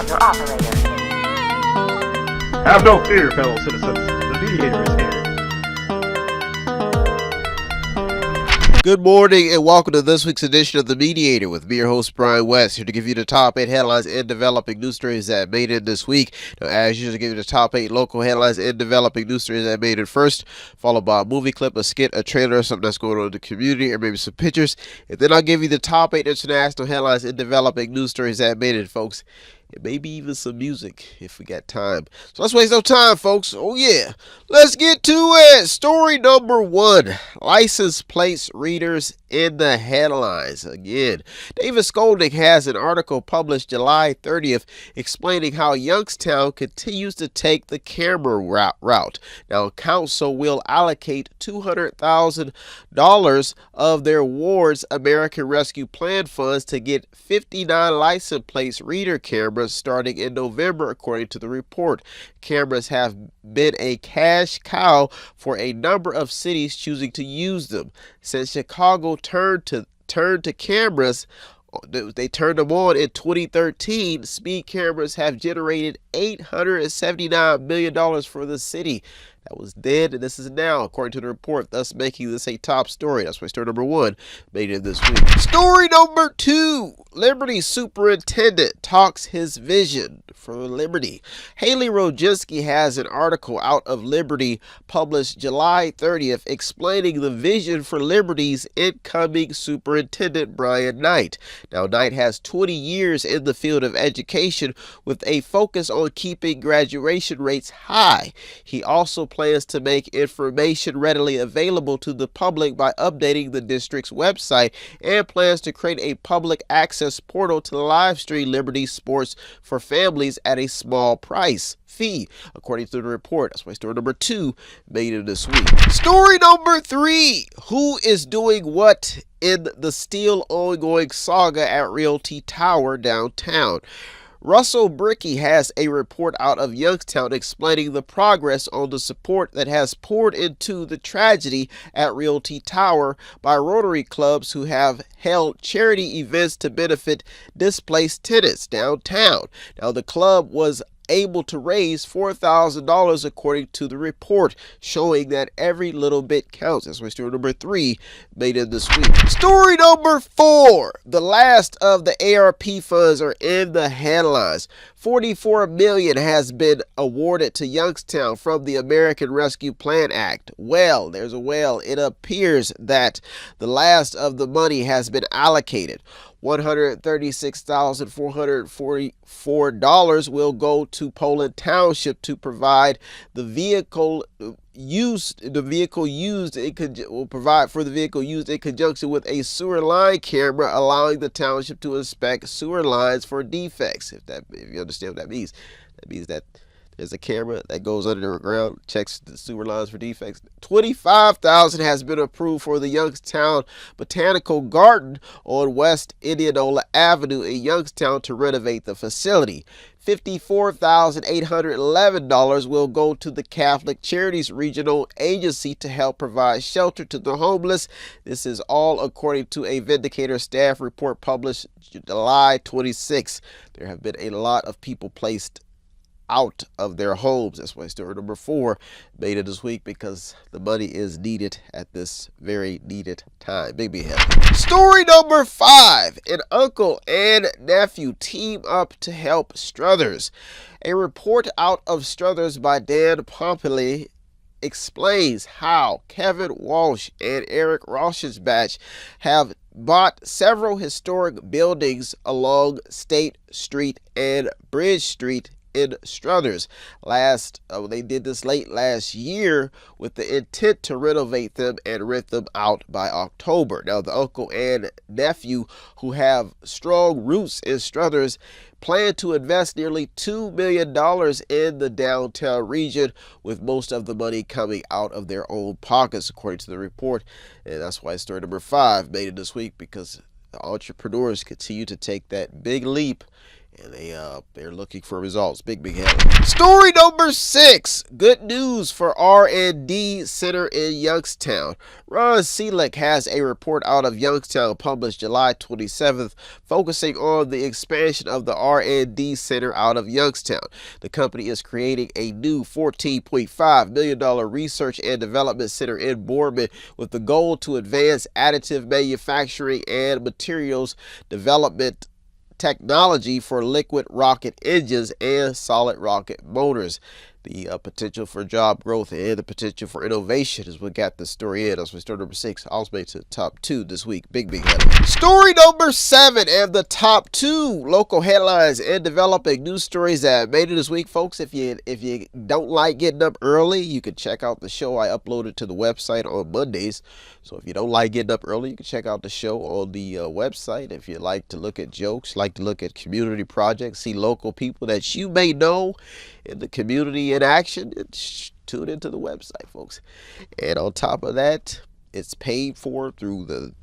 call your operator. Have no fear, fellow citizens. The Mediator is here. Good morning and welcome to this week's edition of The Mediator with me, your host, Brian West, here to give you the top 8 headlines and developing news stories that made it this week. Now, as usual, to give you the top 8 local headlines and developing news stories that made it first, followed by a movie clip, a skit, a trailer, something that's going on in the community, or maybe some pictures. And then I'll give you the top 8 international headlines and developing news stories that made it, folks. And maybe even some music if we got time. So let's waste no time, folks. Oh yeah, let's get to it. Story number 1, license plates readers in the headlines. Again, David Skolnick has an article published July 30th explaining how Youngstown continues to take the camera route. Now, council will allocate $200,000 of their ward's American Rescue Plan funds to get 59 license plates reader cameras starting in November, according to the report. Cameras have been a cash cow for a number of cities choosing to use them. Since Chicago turned to cameras, they turned them on in 2013, speed cameras have generated $879 million for the city. That was then, and this is now, according to the report, thus making this a top story. That's why story number 1 made it this week. Story number 2, Liberty Superintendent talks his vision for Liberty. Haley Rodzinski has an article out of Liberty published July 30th explaining the vision for Liberty's incoming superintendent, Brian Knight. Now, Knight has 20 years in the field of education with a focus on keeping graduation rates high. He also plans to make information readily available to the public by updating the district's website and plans to create a public access portal to live stream Liberty sports for families at a small fee, according to the report. That's why story number 2 made it this week. Story number 3, who is doing what in the still ongoing saga at Realty Tower downtown? Russell Brickey has a report out of Youngstown explaining the progress on the support that has poured into the tragedy at Realty Tower by Rotary clubs who have held charity events to benefit displaced tenants downtown. Now, the club was able to raise $4,000 according to the report, showing that every little bit counts. That's why story number 3 made it this week. Story number 4, the last of the ARP funds are in the headlines. $44 million has been awarded to Youngstown from the American Rescue Plan Act. Well, there's a well. It appears that the last of the money has been allocated. $136,444 will go to Poland Township to provide the vehicle used in conjunction with a sewer line camera, allowing the township to inspect sewer lines for defects. If you understand what that means that there's a camera that goes underground, checks the sewer lines for defects. $25,000 has been approved for the Youngstown Botanical Garden on West Indianola Avenue in Youngstown to renovate the facility. $54,811 will go to the Catholic Charities Regional Agency to help provide shelter to the homeless. This is all according to a Vindicator staff report published July 26. There have been a lot of people placed out of their homes. That's why story number 4 made it this week, because the money is needed at this very needed time. Make me happy. Story number 5, an uncle and nephew team up to help Struthers. A report out of Struthers by Dan Pompili explains how Kevin Walsh and Eric Rauschenbach have bought several historic buildings along State Street and Bridge Street in Struthers. They did this late last year with the intent to renovate them and rent them out by October. Now, the uncle and nephew, who have strong roots in Struthers, plan to invest nearly $2 million in the downtown region, with most of the money coming out of their own pockets, according to the report. And that's why story number 5 made it this week, because the entrepreneurs continue to take that big leap and they're looking for results. Big headline. Story number 6. Good news for R&D Center in Youngstown. Ron Seelick has a report out of Youngstown published July 27th, focusing on the expansion of the R&D Center out of Youngstown. The company is creating a new $14.5 million research and development center in Boardman with the goal to advance additive manufacturing and materials development technology for liquid rocket engines and solid rocket motors. The potential for job growth and the potential for innovation is what got the story in. That's my story number 6. Also made to the top 2 this week. Big headline. Story number 7 and the top 2 local headlines and developing news stories that made it this week, folks. If you don't like getting up early, you can check out the show I uploaded to the website on Mondays. So if you don't like getting up early, you can check out the show on the website. If you like to look at jokes, like to look at community projects, see local people that you may know in the community in action, tune into the website, folks. And on top of that, it's paid for through the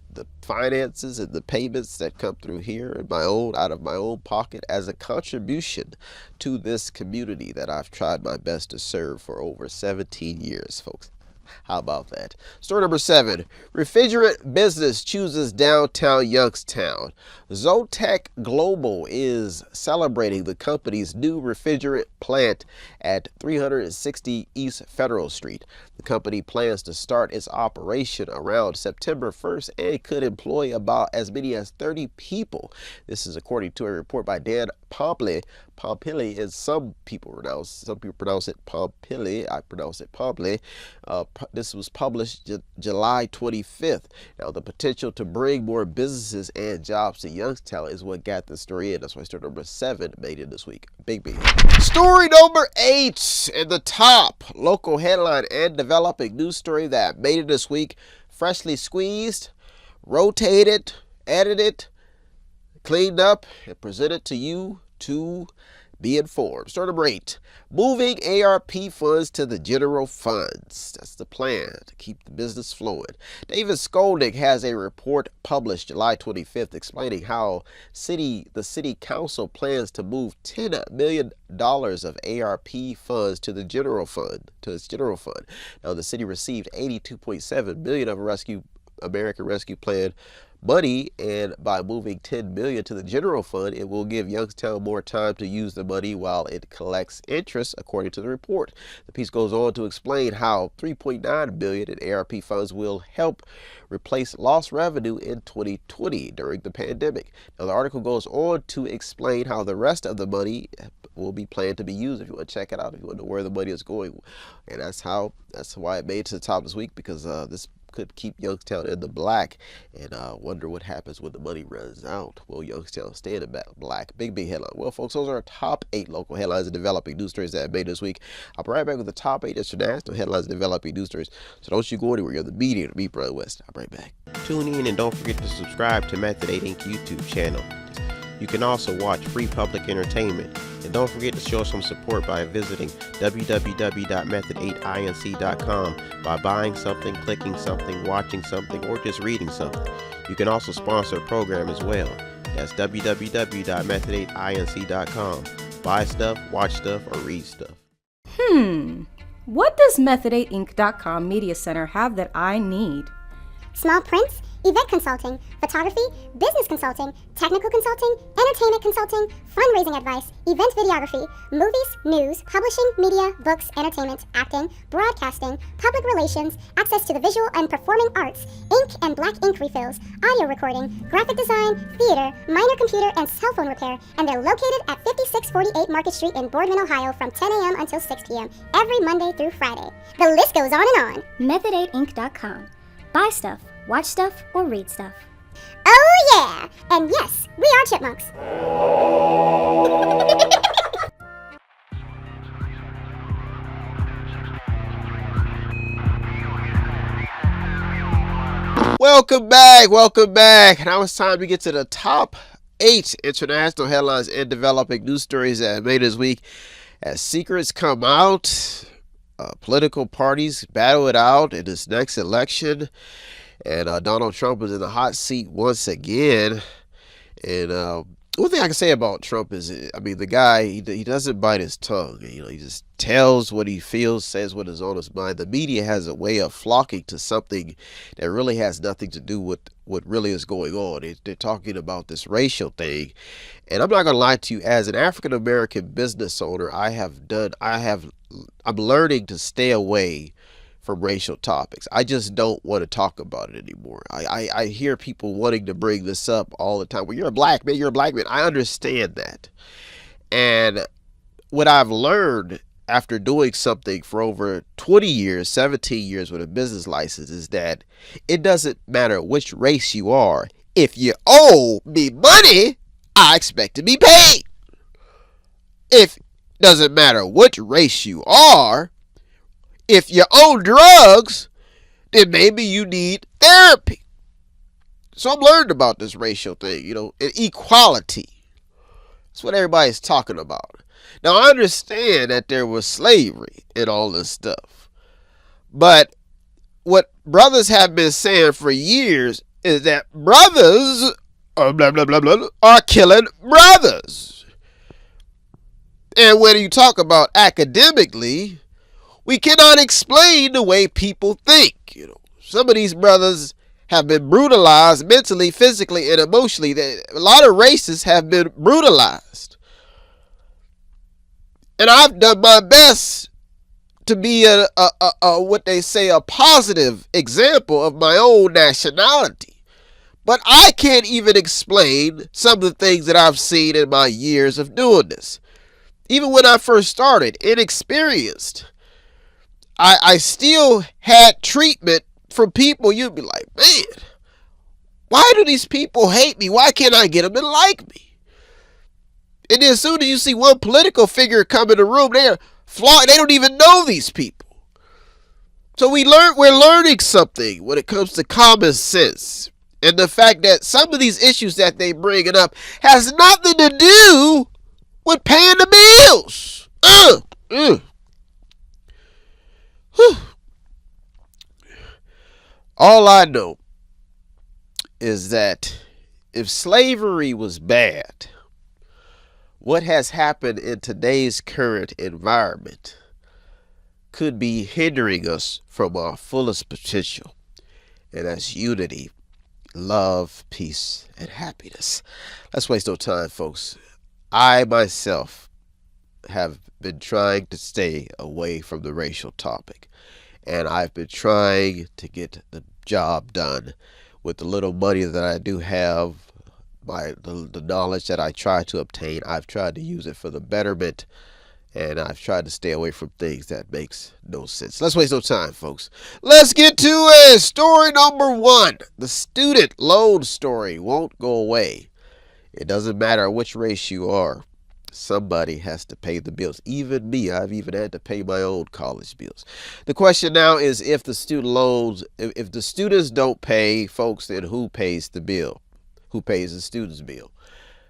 finances and the payments that come through here out of my own pocket as a contribution to this community that I've tried my best to serve for over 17 years, folks. How about that? Story number 7. Refrigerant business chooses downtown Youngstown. Zotec Global is celebrating the company's new refrigerant plant at 360 East Federal Street. The company plans to start its operation around September 1st and could employ about as many as 30 people. This is according to a report by Dan Pompili, and some people pronounce it Pompili. I pronounce it Pompili. This was published July 25th. Now, the potential to bring more businesses and jobs to Youngstown is what got the story in. That's why story number 7 made it this week. Big. Story number 8 and the top local headline and developing news story that made it this week. Freshly squeezed, rotated, edited, cleaned up, and presented to you to be informed. Story number 8. Moving ARP funds to the general funds. That's the plan to keep the business flowing. David Skolnick has a report published July 25th explaining how the city council plans to move $10 million of ARP funds to the general fund, Now, the city received $82.7 million of American Rescue Plan money, and by moving $10 million to the general fund, it will give Youngstown more time to use the money while it collects interest, according to the report. The piece goes on to explain how $3.9 billion in ARP funds will help replace lost revenue in 2020 during the pandemic. Now, the article goes on to explain how the rest of the money will be planned to be used. If you want to check it out, if you want to know where the money is going, and that's why it made it to the top this week, because this could keep Youngstown in the black, and wonder what happens when the money runs out. Will Youngstown stay in the black? Big headline. Well, folks, those are our top 8 local headlines and developing news stories that I made this week. I'll be right back with the top 8 international headlines and developing news stories. So don't you go anywhere. You're the Mediator. Me, Brian West. I'll be right back. Tune in and don't forget to subscribe to Method 8 Inc. YouTube channel. You can also watch free public entertainment. And don't forget to show some support by visiting www.method8inc.com by buying something, clicking something, watching something, or just reading something. You can also sponsor a program as well. That's www.method8inc.com. Buy stuff, watch stuff, or read stuff. What does Method8Inc.com Media Center have that I need? Small prints, event consulting, photography, business consulting, technical consulting, entertainment consulting, fundraising advice, event videography, movies, news, publishing, media, books, entertainment, acting, broadcasting, public relations, access to the visual and performing arts, ink and black ink refills, audio recording, graphic design, theater, minor computer and cell phone repair, and they're located at 5648 Market Street in Boardman, Ohio from 10 a.m. until 6 p.m. every Monday through Friday. The list goes on and on. Method8Inc.com. Buy stuff, watch stuff, or read stuff. Oh yeah! And yes, we are chipmunks. Welcome back. Now it's time to get to the top 8 international headlines and developing news stories that made this week. As secrets come out, political parties battle it out in this next election, and Donald Trump is in the hot seat once again. And one thing I can say about Trump is, I mean, the guy, he doesn't bite his tongue. He just tells what he feels, says what is on his mind. The media has a way of flocking to something that really has nothing to do with what really is going on. They're talking about this racial thing. And I'm not going to lie to you, as an African American business owner, I'm learning to stay away from racial topics. I just don't want to talk about it anymore. I hear people wanting to bring this up all the time. Well, you're a black man, you're a black man. I understand that. And what I've learned after doing something for over 20 years, 17 years with a business license is that it doesn't matter which race you are. If you owe me money, I expect to be paid. It doesn't matter which race you are. If you own drugs, then maybe you need therapy. So I'm learning about this racial thing, and equality. That's what everybody's talking about. Now, I understand that there was slavery and all this stuff. But what brothers have been saying for years is that brothers are killing brothers. And when you talk about academically, we cannot explain the way people think. Some of these brothers have been brutalized mentally, physically, and emotionally. A lot of races have been brutalized. And I've done my best to be what they say, a positive example of my own nationality. But I can't even explain some of the things that I've seen in my years of doing this. Even when I first started, inexperienced, I still had treatment from people. You'd be like, man, why do these people hate me? Why can't I get them to like me? And then as soon as you see one political figure come in the room, they're flawed. They don't even know these people. So we're learning something when it comes to common sense. And the fact that some of these issues that they bringing up has nothing to do with paying the bills. All I know is that if slavery was bad, what has happened in today's current environment could be hindering us from our fullest potential. And that's unity, love, peace, and happiness. Let's waste no time, folks. I myself have been trying to stay away from the racial topic. And I've been trying to get the job done with the little money that I do have, the knowledge that I try to obtain. I've tried to use it for the betterment, and I've tried to stay away from things that makes no sense. Let's waste no time, folks. Let's get to it. Story number 1. The student loan story won't go away. It doesn't matter which race you are. Somebody has to pay the bills. Even me, I've even had to pay my own college bills. The question now is, if the students don't pay, folks, then who pays the bill? Who pays the student's bill?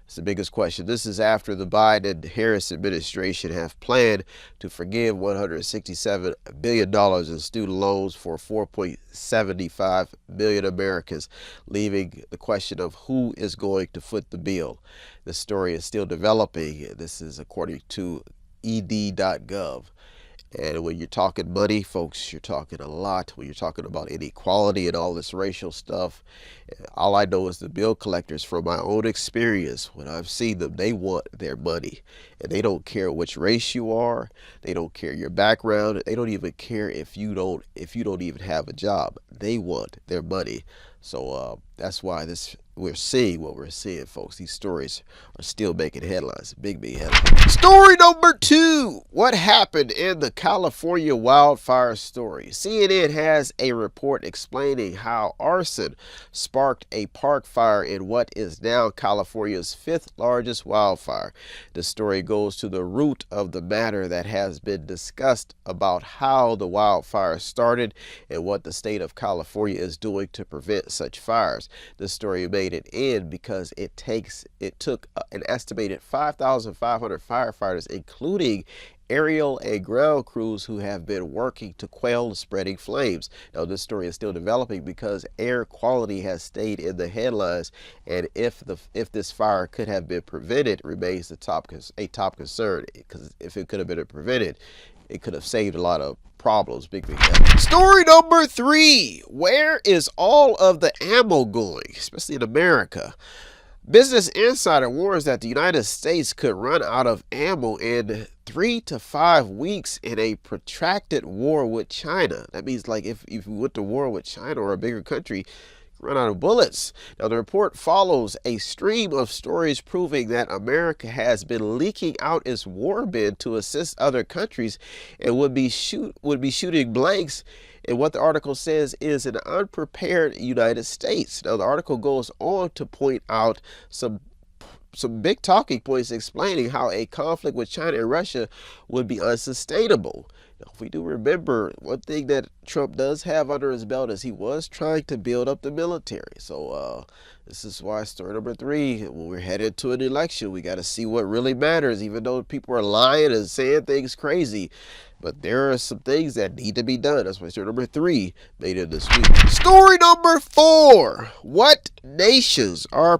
It's the biggest question. This is after the Biden and Harris administration have planned to forgive $167 billion in student loans for 4.75 million Americans, leaving the question of who is going to foot the bill. The story is still developing. This is according to ed.gov. And when you're talking money, folks, you're talking a lot. When you're talking about inequality and all this racial stuff, all I know is the bill collectors, from my own experience, when I've seen them, they want their money. And they don't care which race you are. They don't care your background. They don't even care if you don't even have a job. They want their money. So that's why we're seeing what we're seeing, folks. These stories are still making headlines. Big headlines. Story number 2. What happened in the California wildfire story? CNN has a report explaining how arson sparked a park fire in what is now California's 5th largest wildfire. The story goes to the root of the matter that has been discussed about how the wildfire started and what the state of California is doing to prevent such fires. The story made it in because it took an estimated 5,500 firefighters, including aerial and ground crews who have been working to quell the spreading flames. Now, this story is still developing because air quality has stayed in the headlines, and if this fire could have been prevented remains a top concern, because if it could have been prevented, it could have saved a lot of problems. Big. Story number 3. Where is all of the ammo going, especially in America? Business Insider warns that the United States could run out of ammo in 3 to 5 weeks in a protracted war with China. That means, like, if we went to war with China or a bigger country, run out of bullets. Now, the report follows a stream of stories proving that America has been leaking out its war bin to assist other countries and would be shooting blanks. And what the article says is an unprepared United States. Now, the article goes on to point out some big talking points explaining how a conflict with China and Russia would be unsustainable. Now, if we do remember, one thing that Trump does have under his belt is he was trying to build up the military. So this is why story number 3, when we're headed to an election, we got to see what really matters, even though people are lying and saying things crazy. But there are some things that need to be done. That's why story number 3 made it this week. Story number 4. What nations are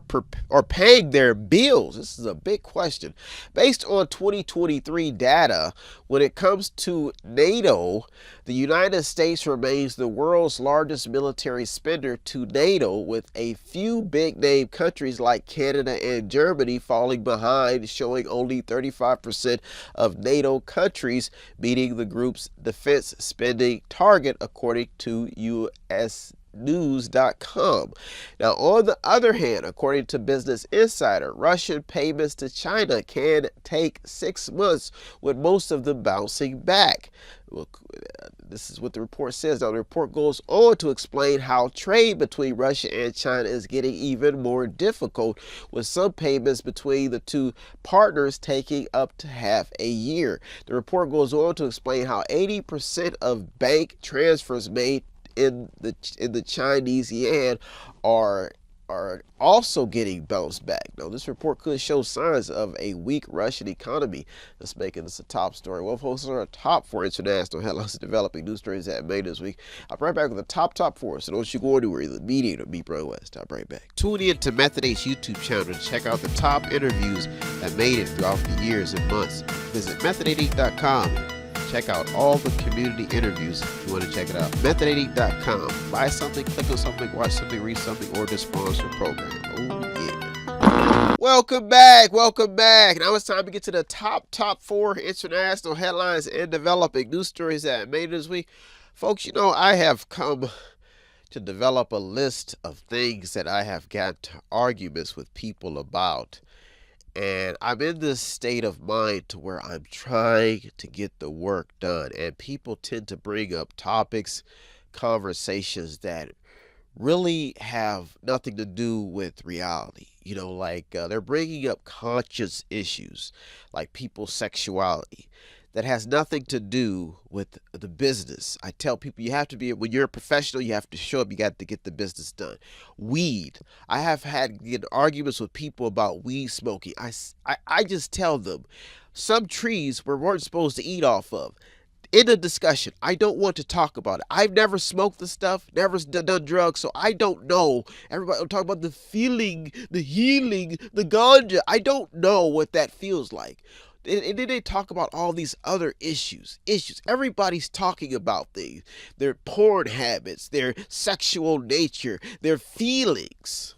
paying their bills? This is a big question. Based on 2023 data, when it comes to NATO, the United States remains the world's largest military spender to NATO, with a few big-name countries like Canada and Germany falling behind, showing only 35% of NATO countries meeting the group's defense spending target, according to USnews.com. Now, on the other hand, according to Business Insider, Russian payments to China can take 6 months, with most of them bouncing back. This is what the report says. Now, the report goes on to explain how trade between Russia and China is getting even more difficult, with some payments between the two partners taking up to half a year. The report goes on to explain how 80% of bank transfers made in the Chinese yuan are also getting bounced back. Now, this report could show signs of a weak Russian economy. That's making this a top story. Well, folks, are our top 4 international headlines developing news stories that made this week. I'll be right back with the top 4. So don't you go anywhere. The Mediator, me, Brian West. I'll be right back. Tune in to Method A's YouTube channel to check out the top interviews that made it throughout the years and months. Visit method8.com. Check out all the community interviews if you want to check it out. Method8.com. Buy something, click on something, watch something, read something, or just sponsor a program. Oh, yeah. Welcome back. Now it's time to get to the top 4 international headlines and developing news stories that made it this week. Folks, you know, I have come to develop a list of things that I have got into arguments with people about. And I'm in this state of mind to where I'm trying to get the work done. And people tend to bring up topics, conversations that really have nothing to do with reality. You know, like they're bringing up conscious issues like people's sexuality that has nothing to do with the business. I tell people, you have to be, when you're a professional, you have to show up, you got to get the business done. Weed. I have had arguments with people about weed smoking. I just tell them, some trees we weren't supposed to eat off of. In a discussion, I don't want to talk about it. I've never smoked the stuff, never done drugs, so I don't know. Everybody will talk about the feeling, the healing, the ganja. I don't know what that feels like. And then they talk about all these other issues. Everybody's talking about things. Their porn habits, their sexual nature, their feelings.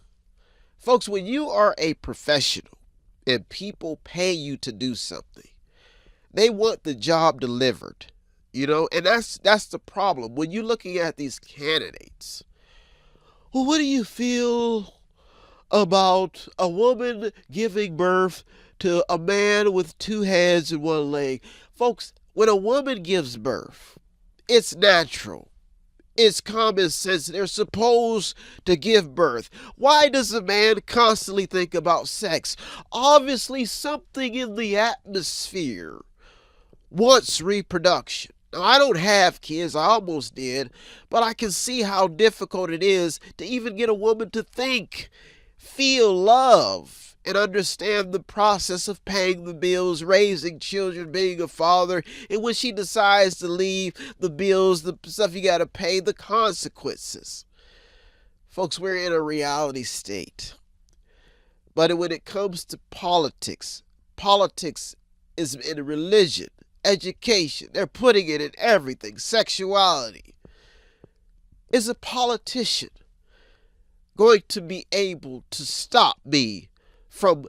Folks, when you are a professional and people pay you to do something, they want the job delivered. You know, and that's the problem. When you're looking at these candidates, well, what do you feel about a woman giving birth to a man with 2 heads and 1 leg? Folks, when a woman gives birth, it's natural. It's common sense. They're supposed to give birth. Why does a man constantly think about sex? Obviously, something in the atmosphere wants reproduction. Now, I don't have kids. I almost did. But I can see how difficult it is to even get a woman to think feel love and understand the process of paying the bills, raising children, being a father. And when she decides to leave, the bills, the stuff you got to pay, the consequences. Folks, we're in a reality state. But when it comes to politics, politics is in religion, education. They're putting it in everything. Sexuality. Is a politician going to be able to stop me from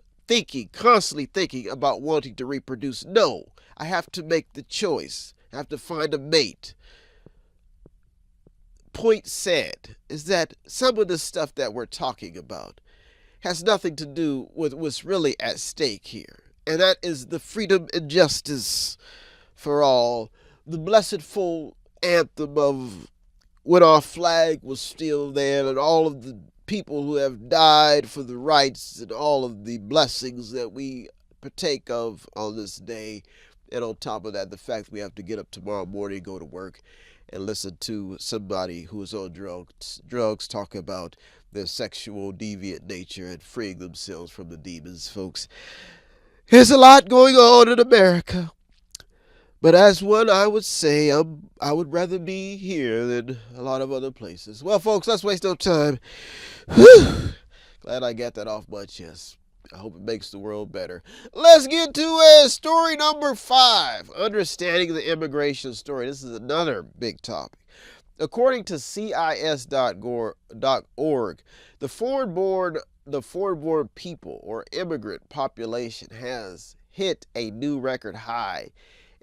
constantly thinking about wanting to reproduce? No, I have to make the choice. I have to find a mate. Point said is that some of the stuff that we're talking about has nothing to do with what's really at stake here. And that is the freedom and justice for all. The blessed full anthem of when our flag was still there, and all of the people who have died for the rights and all of the blessings that we partake of on this day. And on top of that, the fact we have to get up tomorrow morning, go to work, and listen to somebody who is on drugs talk about their sexual deviant nature and freeing themselves from the demons, folks. There's a lot going on in America. But as one, I would say I would rather be here than a lot of other places. Well, folks, let's waste no time. Whew. Glad I got that off my chest. I hope it makes the world better. Let's get to story number 5, understanding the immigration story. This is another big topic. According to CIS.org, the foreign-born people or immigrant population has hit a new record high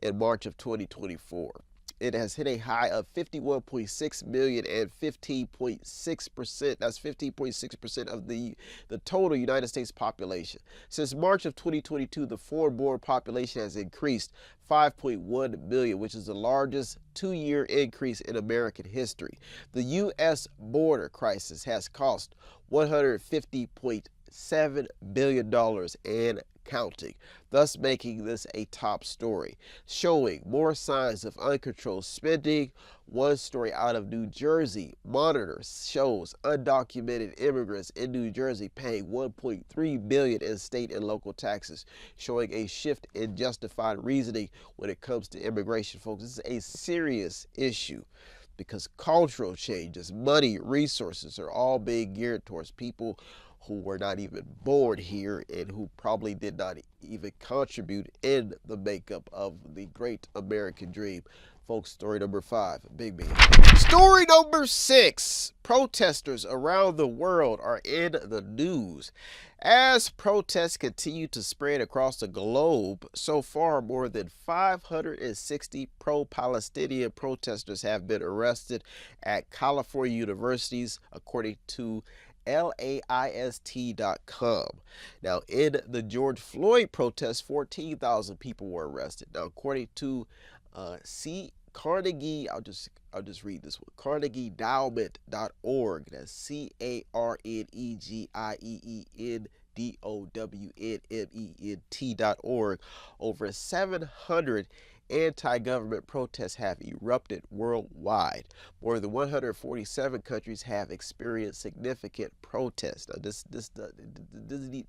in March of 2024. It has hit a high of 51.6 million and 15.6%. That's 15.6% of the total United States population. Since March of 2022, the foreign-born population has increased 5.1 million, which is the largest 2-year increase in American history. The U.S. border crisis has cost $150.7 billion and counting, thus making this a top story, showing more signs of uncontrolled spending. One story out of New Jersey Monitor shows undocumented immigrants in New Jersey paying $1.3 billion in state and local taxes, showing a shift in justified reasoning when it comes to immigration, folks. This is a serious issue because cultural changes, money, resources are all being geared towards people who were not even born here and who probably did not even contribute in the makeup of the great American dream. Folks, story number 5, big. Story number 6, protesters around the world are in the news. As protests continue to spread across the globe, so far more than 560 pro-Palestinian protesters have been arrested at California universities, according to LAIST.com. Now, in the George Floyd protests, 14,000 people were arrested. Now, according to Carnegie, I'll just read this one. CarnegieEndowment.org. That's CarnegieEndowment.org. Over 700 anti-government protests have erupted worldwide. More than 147 countries have experienced significant protests. Now, this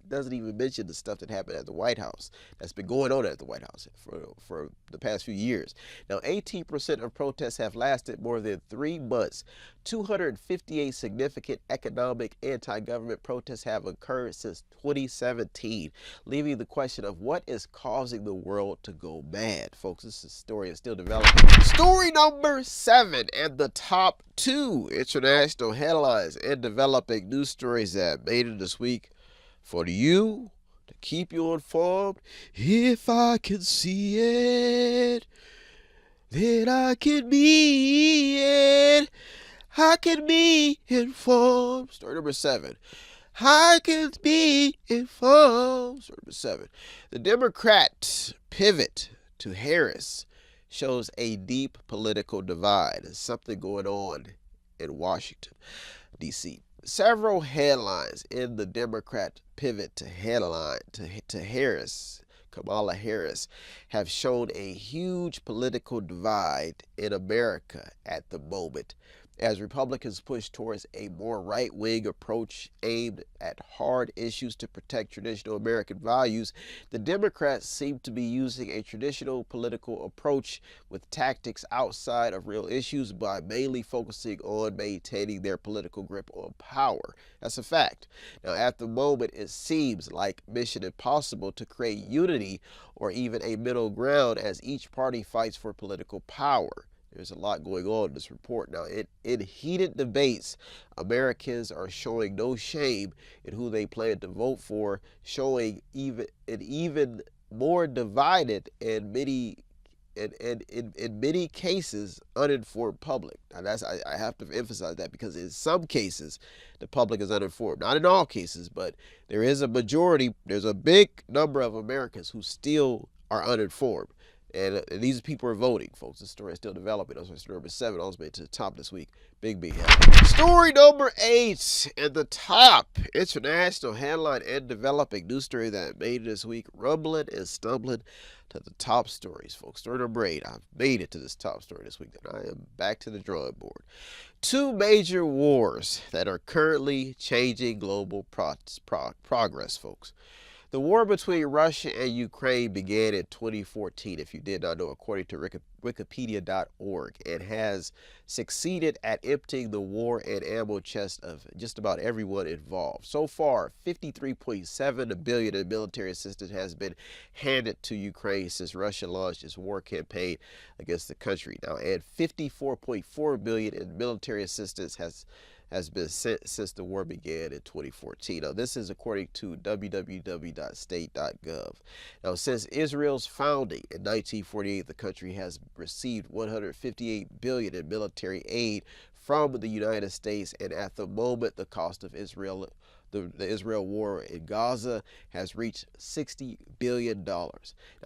doesn't even mention the stuff that happened at the White House. That's been going on at the White House for the past few years. Now, 18% of protests have lasted more than 3 months. 258 significant economic anti-government protests have occurred since 2017, leaving the question of what is causing the world to go mad. Folks, this story is still developing. Story number 7 and the top 2 international headlines and developing news stories that made it this week for you to keep you informed. If I can see it, then I can be it. I can be informed. Story number 7. I can be informed. Story number 7. The Democrat pivot to Harris shows a deep political divide. There's something going on in Washington, D.C. Several headlines in the Democrat pivot to Harris, Kamala Harris, have shown a huge political divide in America at the moment. As Republicans push towards a more right-wing approach aimed at hard issues to protect traditional American values, the Democrats seem to be using a traditional political approach with tactics outside of real issues by mainly focusing on maintaining their political grip on power. That's a fact. Now, at the moment, it seems like mission impossible to create unity or even a middle ground as each party fights for political power. There's a lot going on in this report. Now, in heated debates, Americans are showing no shame in who they plan to vote for, showing even more divided and in many cases uninformed public. Now, I have to emphasize that, because in some cases the public is uninformed. Not in all cases, but there is a majority. There's a big number of Americans who still are uninformed. And these people are voting, folks. The story is still developing. That's story number 7. I was made to the top this week. Big B. Story number 8 at the top. International headline and developing news story that made it this week. Rumbling and stumbling to the top stories, folks. Story number 8. I've made it to this top story this week. And I am back to the drawing board. 2 major wars that are currently changing global progress, folks. The war between Russia and Ukraine began in 2014, if you did not know, according to Wikipedia.org, and has succeeded at emptying the war and ammo chest of just about everyone involved. So far, $53.7 billion in military assistance has been handed to Ukraine since Russia launched its war campaign against the country. Now, and $54.4 billion in military assistance has been sent since the war began in 2014. Now, this is according to www.state.gov. Now, since Israel's founding in 1948, the country has received $158 billion in military aid from the United States, and at the moment, the cost of the Israel war in Gaza has reached $60 billion. Now,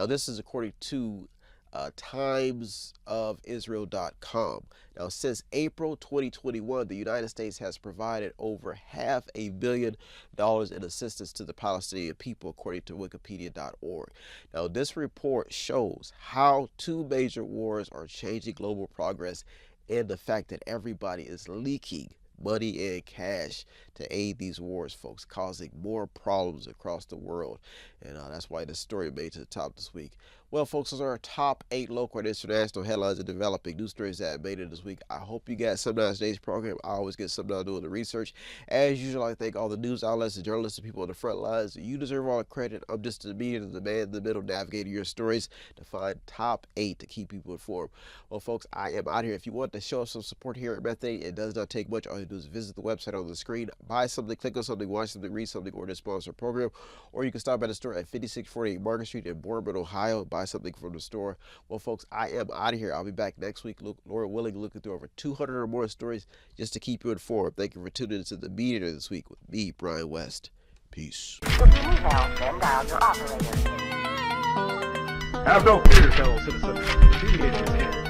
this is according to timesofisrael.com. Now, since April 2021, the United States has provided over $500 million in assistance to the Palestinian people, according to Wikipedia.org. Now, this report shows how 2 major wars are changing global progress, and the fact that everybody is leaking money and cash to aid these wars, folks, causing more problems across the world. And that's why this story made to the top this week. Well, folks, those are our top 8 local and international headlines and developing news stories that made it this week. I hope you got something out of today's program. I always get something out of doing the research. As usual, I thank all the news outlets and journalists and people on the front lines. You deserve all the credit. I'm just the mediator, the man in the middle, navigating your stories to find top 8 to keep people informed. Well, folks, I am out here. If you want to show us some support here at Methane, it does not take much. All you do is visit the website on the screen, buy something, click on something, watch something, read something, or to sponsor a program. Or you can stop by the store at 5648 Market Street in Boardman, Ohio, buy something from the store. Well, folks, I am out of here. I'll be back next week, Lord willing, looking through over 200 or more stories just to keep you informed. Thank you for tuning into the Mediator this week with me, Brian West. Peace. Have no fear, fellow citizens. The Mediator is here.